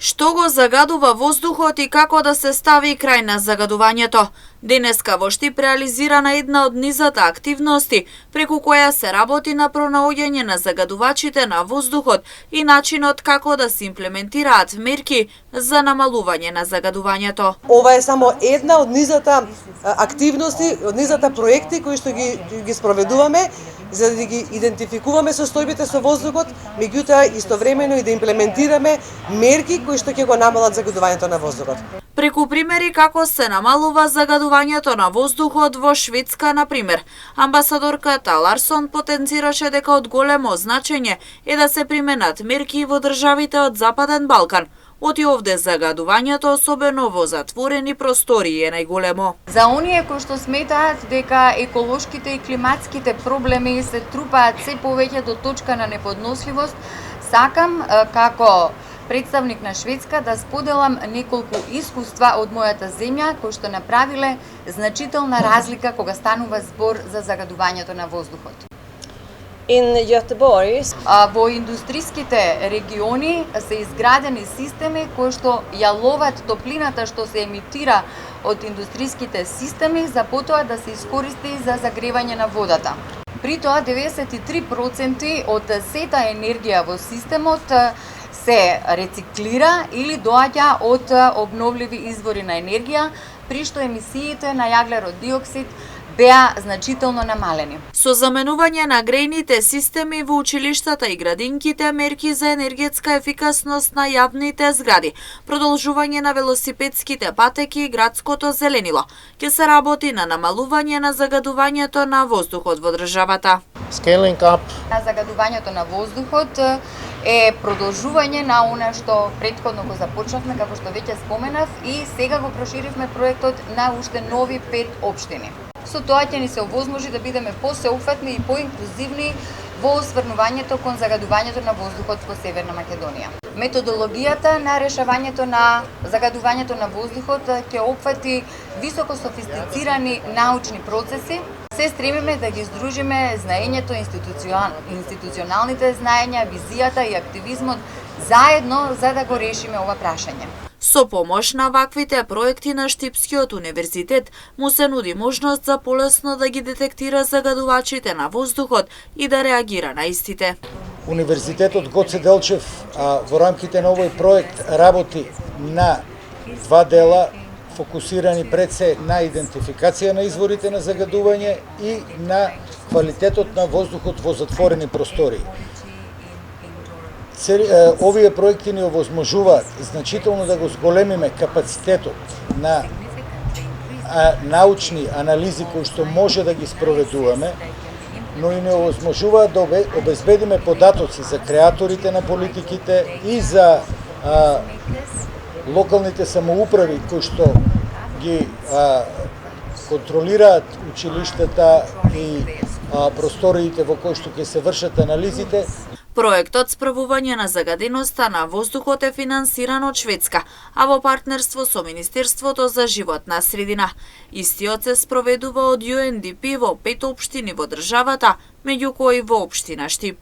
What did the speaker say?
Што го загадува воздухот и како да се стави крај на загадувањето? Денеска во Штип реализирана една од низата активности преку која се работи на пронаоѓање на загадувачите на воздухот и начинот како да се имплементираат мерки за намалување на загадувањето. Ова е само една од низата активности, од низата проекти кои што ги спроведуваме за да ги идентификуваме состојбите со воздухот, меѓутоа истовремено и да имплементираме мерки кои што ќе го намалат загадувањето на воздухот. Преку примери како се намалува загадувањето на воздухот во Шведска, на пример, амбасадорката Ларсон потенцираше дека од големо значење е да се применат мерки во државите од Западен Балкан. Оти овде загадувањето, особено во затворени простории, е најголемо. За оние кои што сметаат дека еколошките и климатските проблеми се трупаат се повеќе до точка на неподносливост, сакам како представник на Шведска да споделам неколку искуства од мојата земја кои што направиле значителна разлика кога станува збор за загадувањето на воздухот. In Göteborg. Во индустриските региони се изградени системи кои што ја ловат топлината што се емитира од индустриските системи за потоа да се искористи за загревање на водата. При тоа 93% од сета енергија во системот се рециклира или доаѓа од обновливи извори на енергија, при што емисиите на јаглерод диоксид беа значително намалени. Со заменување на грејните системи во училиштата и градинките, мерки за енергетска ефикасност на јавните згради, продолжување на велосипедските патеки и градското зеленило, ќе се работи на намалување на загадувањето на воздухот во државата. Scaling up на загадувањето на воздухот е продолжување на она што претходно го започнавме, како што веќе споменав, и сега го проширивме проектот на уште нови 5 општини. Со тоа ќе ни се овозможи да бидеме посеопфатни и поинклузивни во осврнувањето кон загадувањето на воздухот во Северна Македонија. Методологијата на решавањето на загадувањето на воздухот ќе опфати високо софистицирани научни процеси. Се стремиме да ги здружиме знаењето, институционалните знаења, визијата и активизмот заедно за да го решиме ова прашање. Со помош на ваквите проекти на Штипскиот универзитет му се нуди можност за полесно да ги детектира загадувачите на воздухот и да реагира на истите. Универзитетот Гоце Делчев во рамките на овој проект работи на два дела, фокусирани пред се на идентификација на изворите на загадување и на квалитетот на воздухот во затворени простории. Овие проекти ни овозможуваат значително да го зголемиме капацитетот на научни анализи кои што може да ги спроведуваме, но и не овозможуваат да обезбедиме податоци за креаторите на политиките и за локалните самоуправи кои што ги контролираат училиштата и просториите во кои што ќе се вршат анализите. Проектот Справување на загаденоста на воздухот е финансиран од Шведска, а во партнерство со Министерството за животна средина. Истиот се спроведува од UNDP во 5 општини во државата, меѓу кои во општина Штип.